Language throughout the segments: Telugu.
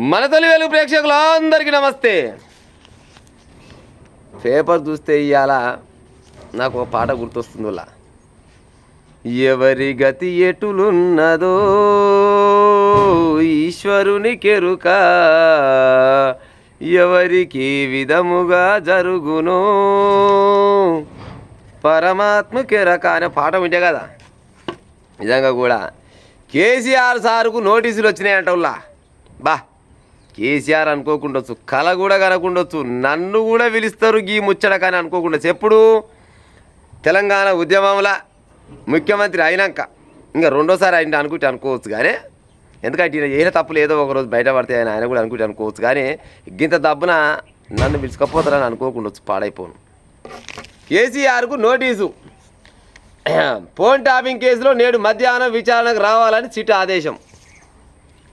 మన తొలి వెలుగు ప్రేక్షకులందరికీ నమస్తే. పేపర్ చూస్తే ఇవాళ నాకు ఒక పాట గుర్తొస్తుంది. వాళ్ళ ఎవరి గతి ఎటులున్నదో ఈశ్వరుని కెరుక, ఎవరికి విధముగా జరుగునో పరమాత్మ కెరక అనే పాట వింటే కదా. నిజంగా కూడా కేసీఆర్ సారుకు నోటీసులు వచ్చినాయంట. బా కేసీఆర్ అనుకోకుండొచ్చు, కళ కూడా కనకుండొచ్చు, నన్ను కూడా పిలుస్తారు గీ ముచ్చట కానీ అనుకోకుండొచ్చు. ఎప్పుడు తెలంగాణ ఉద్యమంలో ముఖ్యమంత్రి అయినాక ఇంకా రెండోసారి ఆయన అనుకుంటే అనుకోవచ్చు. కానీ ఎందుకంటే ఈయన తప్పులు ఏదో ఒకరోజు బయటపడితే ఆయన కూడా అనుకుంటే అనుకోవచ్చు. కానీ ఇంత దబ్బున నన్ను పిలుచుకపోతారని అనుకోకుండొచ్చు. పాడైపోను. కేసీఆర్కు నోటీసు. ఫోన్ ట్యాపింగ్ కేసులో నేడు మధ్యాహ్నం విచారణకు రావాలని సిట్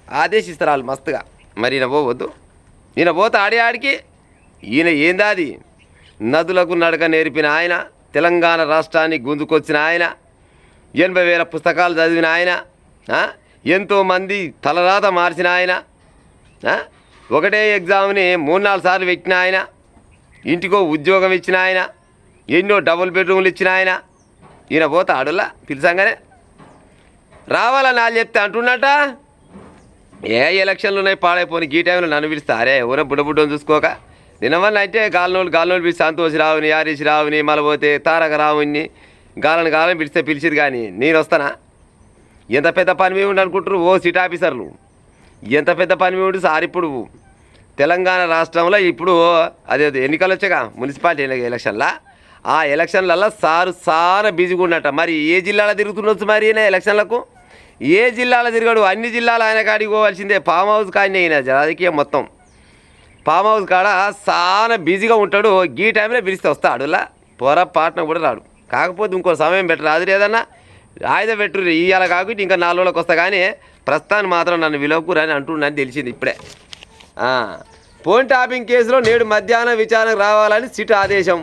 ఆదేశిస్తారు వాళ్ళు మస్తుగా. మరి ఈయన పోవద్దు, ఈయన పోతే ఆడికి ఈయన ఏందాది. నదులకు నడక నేర్పిన ఆయన, తెలంగాణ రాష్ట్రాన్ని గుంజుకొచ్చిన ఆయన, 80,000 పుస్తకాలు చదివిన ఆయన, ఎంతోమంది తలరాత మార్చిన ఆయన, ఒకటే ఎగ్జామ్ని 3-4 సార్లు పెట్టిన ఆయన, ఇంటికో ఉద్యోగం ఇచ్చిన ఆయన, ఎన్నో డబుల్ బెడ్రూమ్లు ఇచ్చిన ఆయన. ఈయన పోతే ఆడుల్లా పిలిచంగానే రావాలని వాళ్ళు చెప్తే అంటున్నట ఏ ఎలక్షన్లు ఉన్నాయి పాడైపోయి ఈ టైంలో నన్ను పిలుస్తా. అరే ఎవరో బుడ్డని చూసుకోక నిన్నవల్ల అయితే గాలినోళ్ళు పిలిచి సంతోష్ రావుని, హరీష్ రావుని, మళ్ళీ పోతే తారక రావుని గాలని పిలిచిరు. కానీ నేను వస్తానా? ఎంత పెద్ద పని మీద ఉండి అనుకుంటారు ఓ సిట్ ఆఫీసర్లు. ఎంత పెద్ద పని మీద ఉండి సార్. ఇప్పుడు తెలంగాణ రాష్ట్రంలో ఇప్పుడు అదే ఎన్నికలు వచ్చాక మున్సిపాలిటీ ఎలక్షన్లా, ఆ ఎలక్షన్లలో సారు చాలా బిజీగా ఉన్నట్ట. మరి ఏ జిల్లాలో తిరుగుతుండొచ్చు మరి ఈయన ఎలక్షన్లకు? ఏ జిల్లాలో తిరగడు, అన్ని జిల్లాలు ఆయన కాడికి పోవాల్సిందే. ఫామ్ హౌస్ కానీ అయినా రాజకీయం మొత్తం ఫామ్ హౌస్ కాడ చాలా బిజీగా ఉంటాడు. ఈ టైంలో పిలిస్తే వస్తాడు. పొరపాటున కూడా రాడు. కాకపోతే ఇంకో సమయం పెట్టరు. అది ఏదన్నా ఆయుధ పెట్టుర్రు ఇవాళ కాకుండా ఇంకా 4 రోజులకు వస్తా. కానీ ప్రస్తుతాన్ని మాత్రం నన్ను విలువకూరని అంటున్నాను తెలిసింది ఇప్పుడే. ఫోన్ ట్యాపింగ్ కేసులో నేడు మధ్యాహ్నం విచారణకు రావాలని సిట్ ఆదేశం.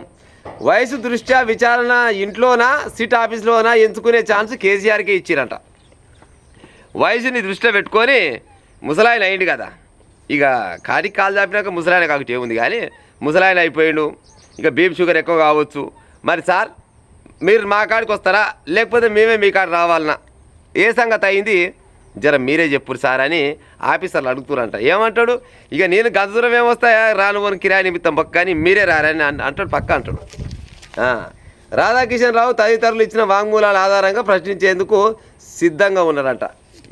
వయసు దృష్ట్యా విచారణ ఇంట్లోనా సిట్ ఆఫీస్లోనా ఎంచుకునే ఛాన్స్ కేసీఆర్కే ఇచ్చిరంట. వయసుని దృష్టిలో పెట్టుకొని ముసలాయన అయింది కదా, ఇక కాటికి కాలు చాపినాక ముసలాయన కాకపోతే ఏముంది. కానీ ముసలాయన అయిపోయాడు, ఇక బీపీ షుగర్ ఎక్కువ కావచ్చు. మరి సార్ మీరు మా కాడికి వస్తారా లేకపోతే మేమే మీ కాడికి రావాలన్నా, ఏ సంగతి అయింది జర మీరే చెప్పురు సార్ అని ఆఫీసర్లు అడుగుతారంట. ఏమంటాడు? ఇక నేను గంత దూరం ఏమొస్తాయా, రాను పోను కిరాయి నిమిత్తం పక్క, కానీ మీరే రారని అంటాడు. పక్క అంటాడు. రాధాకిషన్ రావు తదితరులు ఇచ్చిన వాంగ్మూలాల ఆధారంగా ప్రశ్నించేందుకు సిద్ధంగా ఉన్నారంట.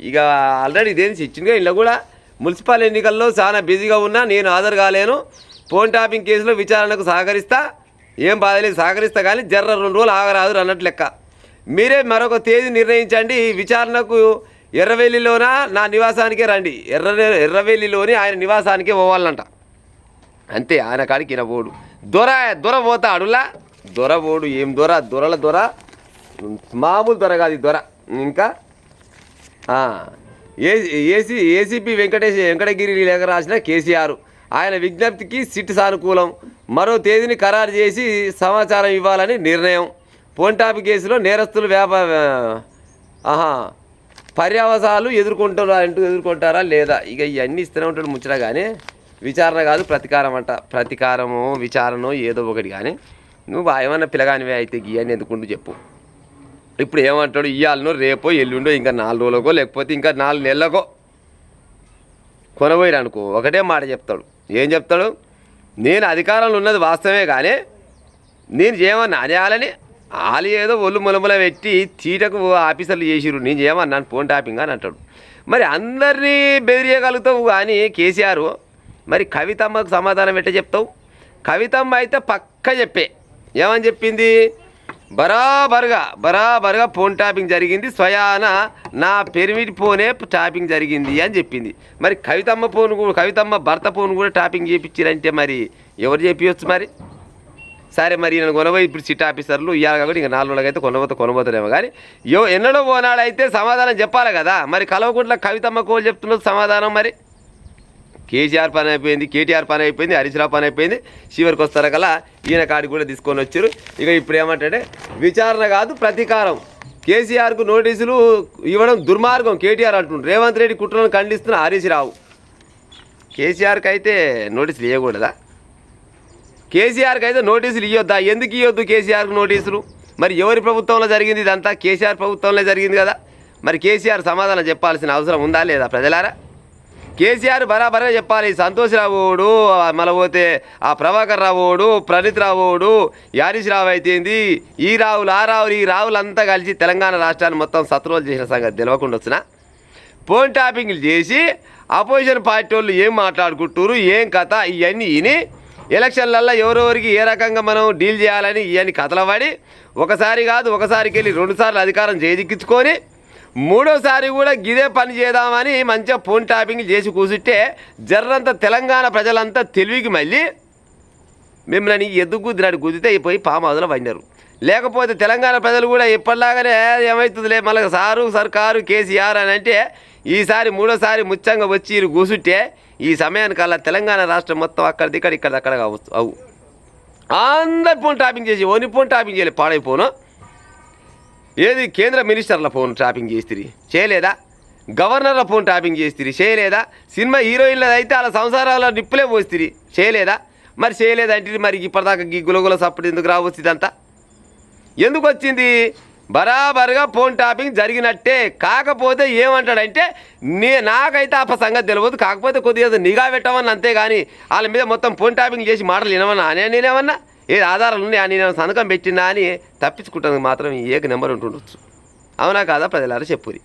ఇక ఆల్రెడీ ఇదేంటి ఇచ్చిందిగా. ఇలా కూడా మున్సిపల్ ఎన్నికల్లో చాలా బిజీగా ఉన్నా నేను హాజరు కాలేను, ఫోన్ ట్యాపింగ్ కేసులో విచారణకు సహకరిస్తా, ఏం బాధలేదు సహకరిస్తా, కానీ జర్ర 2 రోజులు ఆగరాదు అన్నట్టు లెక్క. మీరే మరొక తేదీ నిర్ణయించండి, విచారణకు ఎర్రవెల్లిలోనా నా నివాసానికే రండి. ఎర్రవెల్లిలోని ఆయన నివాసానికే పోవాలంట. అంతే. ఆయన కాడికి ఈయన పోడు. దొర పోతా అడులా. దొర పోడు. ఏం దొర మామూలు దొర కాదు దొర. ఇంకా ఏసీపీ వెంకటగిరి లేఖ రాసిన కేసీఆర్, ఆయన విజ్ఞప్తికి సిట్ సానుకూలం, మరో తేదీని ఖరారు చేసి సమాచారం ఇవ్వాలని నిర్ణయం. ఫోన్ ట్యాపింగ్ కేసులో నేరస్తులు పర్యావసాలు ఎదుర్కొంటారా లేదా, ఇక ఇవన్నీ ఇస్తూనే ఉంటాడు ముచ్చట. కానీ విచారణ కాదు ప్రతీకారం అంట. ప్రతీకారమో విచారణో ఏదో ఒకటి. కానీ నువ్వు ఏమన్నా పిల్లగానివే అయితే ఇవన్నీ ఎందుకుంటూ చెప్పు. ఇప్పుడు ఏమంటాడు? ఇవాళనో రేపో ఎల్లుండో ఇంకా 4 రోజులకో లేకపోతే ఇంకా 4 నెలలకో కొనబోయాడు అనుకో, ఒకటే మాట చెప్తాడు. ఏం చెప్తాడు? నేను అధికారంలో ఉన్నది వాస్తవమే, కానీ నేను చేయమన్నా అనేయాలని వాళ్ళు ఏదో ఒళ్ళు మొలముల పెట్టి చీటకు ఆఫీసర్లు చేసిరు, నేను చేయమన్నాను ఫోన్ ట్యాపింగ్ అని అంటాడు. మరి అందరినీ బెదిరియగలుగుతావు కానీ కేసీఆర్, మరి కవితమ్మకు సమాధానం ఎట్ట చెప్తావు? కవితమ్మ అయితే పక్క చెప్పే. ఏమని చెప్పింది? బరాబరుగా ఫోన్ ట్యాపింగ్ జరిగింది, స్వయాన నా పెరిమిటి ఫోనే ట్యాపింగ్ జరిగింది అని చెప్పింది. మరి కవితమ్మ భర్త ఫోన్ కూడా ట్యాపింగ్ చేయించారంటే మరి ఎవరు చెప్పవచ్చు? మరి సరే, మరి నేను కొనబోయి ఇప్పుడు సిట్ ఆఫీసర్లు ఇవాళ కాబట్టి ఇంకా 4 రోజులకైతే కొనబోతారేమో. కానీ ఎన్నడో పోనాడైతే సమాధానం చెప్పాలి కదా. మరి కల్వకుంట్ల కవితమ్మ కోలు చెప్తున్నది సమాధానం. మరి కేసీఆర్ పని అయిపోయింది, కేటీఆర్ పని అయిపోయింది, హరీష్ రావు పని అయిపోయింది, చివరికి వస్తారా కల్లా ఈయన కాడికి కూడా తీసుకొని వచ్చారు. ఇక ఇప్పుడు ఏమంటే విచారణ కాదు ప్రతీకారం. కేసీఆర్కు నోటీసులు ఇవ్వడం దుర్మార్గం కేటీఆర్ అంటుండ్రు. రేవంత్ రెడ్డి కుట్రలను ఖండిస్తున్న హరీష్ రావు. కేసీఆర్కి అయితే నోటీసులు ఇవ్వకూడదా? కేసీఆర్కి అయితే నోటీసులు ఇవ్వద్దా? ఎందుకు ఇవ్వద్దు కేసీఆర్కి నోటీసులు? మరి ఎవరి ప్రభుత్వంలో జరిగింది ఇదంతా? కేసీఆర్ ప్రభుత్వంలో జరిగింది కదా. మరి కేసీఆర్ సమాధానం చెప్పాల్సిన అవసరం ఉందా లేదా ప్రజలారా? కేసీఆర్ బరాబరే చెప్పాలి. సంతోష్ రావుడు, మళ్ళీ పోతే ఆ ప్రభాకర్ రావుడు, ప్రణీత్ రావుడు, యారీష్ రావు అయితేంది, ఈ రావులు ఆ రావులు ఈ రావులంతా కలిసి తెలంగాణ రాష్ట్రాన్ని మొత్తం సత్రోలు చేసిన సంగతి తెలియకుండా వచ్చిన ఫోన్ టాపింగ్లు చేసి అపోజిషన్ పార్టీ వాళ్ళు ఏం మాట్లాడుకుంటారు, ఏం కథ ఇవన్నీ విని ఎలక్షన్లల్లో ఎవరెవరికి ఏ రకంగా మనం డీల్ చేయాలని ఇవన్నీ కథలు పడి ఒకసారి కాదు ఒకసారికి వెళ్ళి 2 సార్లు అధికారం చేజిక్కించుకొని 3వసారి కూడా గిదే పని చేద్దామని మంచిగా ఫోన్ టాపింగ్ చేసి కూర్చుంటే జర్రంతా తెలంగాణ ప్రజలంతా తెలివికి మళ్ళీ మిమ్మల్ని ఎద్దుగుద్దినాడు గుద్దితే అయిపోయి పామాదులో పడినారు. లేకపోతే తెలంగాణ ప్రజలు కూడా ఎప్పటిలాగానే ఏమవుతుందిలే మళ్ళీ సర్కారు కేసీఆర్ అని అంటే ఈసారి 3వసారి ముచ్చంగా వచ్చి కూర్చుంటే ఈ సమయానికల్లా తెలంగాణ రాష్ట్రం మొత్తం ఇక్కడ కావచ్చు. అవు అందరు ఫోన్ టాపింగ్ చేసి ఓని ఫోన్ టాపింగ్ చేయలేదు పాడైపోను. ఏది కేంద్ర మినిస్టర్ల ఫోన్ ట్యాపింగ్ చేస్తుంది చేయలేదా? గవర్నర్ల ఫోన్ ట్యాపింగ్ చేస్తుంది చేయలేదా? సినిమా హీరోయిన్లది అయితే వాళ్ళ సంసారాల్లో నిప్పులే పోస్తుంది చేయలేదా? మరి చేయలేదంటే మరి ఇప్పటిదాకా గులగుల సప్పుడు ఎందుకు రావచ్చు? ఇదంతా ఎందుకు వచ్చింది? బరాబరుగా ఫోన్ ట్యాపింగ్ జరిగినట్టే. కాకపోతే ఏమంటాడంటే నాకైతే ఆ సంగతి తెలియదు, కాకపోతే కొద్దిగా నిఘా పెట్టమని అంతేగాని వాళ్ళ మీద మొత్తం ఫోన్ ట్యాపింగ్ చేసి మాటలు వినమన్నా నేనేమన్నా ఏది ఆధారాలు ఉన్నాయి నేను సంతకం పెట్టినా అని తప్పించుకుంటానికి మాత్రం ఏక నెంబర్ ఉంటుండొచ్చు. అవునా కాదా ప్రజలారా చెప్పురి.